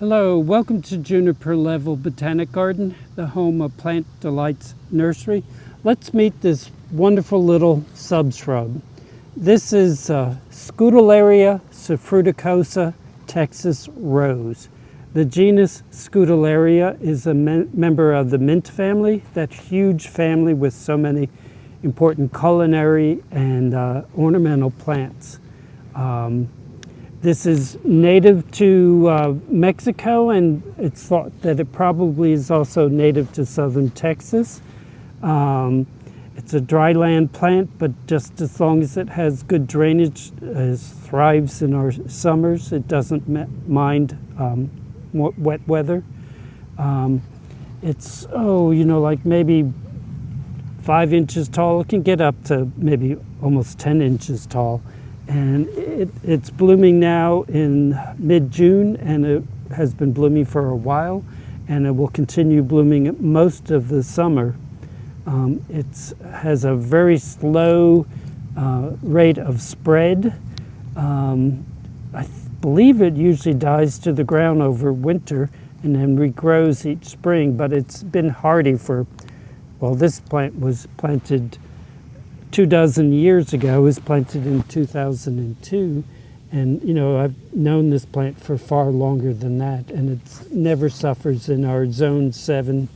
Hello, welcome to Juniper Level Botanic Garden, the home of Plant Delights Nursery. Let's meet this wonderful little subshrub. This is Scutellaria suffrutescens Texas rose. The genus Scutellaria is a member of the mint family, that huge family with so many important culinary and ornamental plants. This is native to Mexico, and it's thought that it probably is also native to southern Texas. It's a dryland plant, but just as long as it has good drainage, it thrives in our summers. It doesn't mind wet weather. It's, like maybe 5 inches tall. It can get up to maybe almost 10 inches tall. And it's blooming now in mid-June, and it has been blooming for a while, and it will continue blooming most of the summer. It has a very slow rate of spread. I believe it usually dies to the ground over winter and then regrows each spring, but it's been hardy for, well, this plant was planted 24 years ago. It was planted in 2002, and I've known this plant for far longer than that, and it never suffers in our zone 7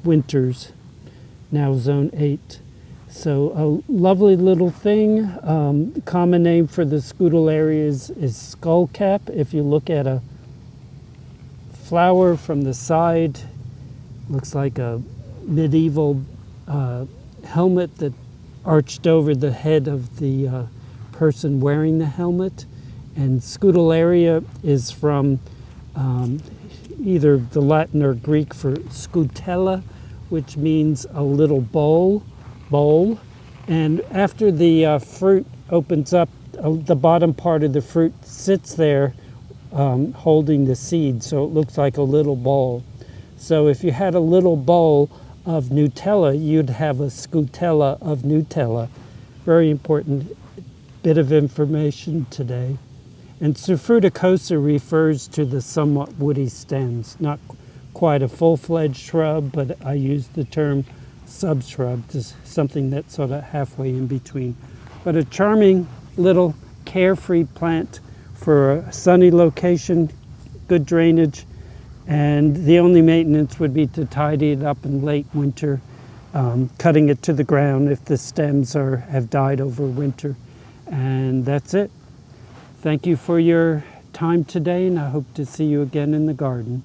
winters, now zone 8. So a lovely little thing. Common name for the Scutellaria is skullcap. If you look at a flower from the side, looks like a medieval helmet that arched over the head of the person wearing the helmet. And Scutellaria is from either the Latin or Greek for scutella, which means a little bowl. And after the fruit opens up, the bottom part of the fruit sits there holding the seed, so it looks like a little bowl. So if you had a little bowl of Nutella, you'd have a scutella of Nutella. Very important bit of information today. And suffrutescens refers to the somewhat woody stems. Not quite a full-fledged shrub, but I use the term subshrub to something that's sort of halfway in between. But a charming little carefree plant for a sunny location, good drainage, and the only maintenance would be to tidy it up in late winter, cutting it to the ground if the stems have died over winter. And that's it. Thank you for your time today, and I hope to see you again in the garden.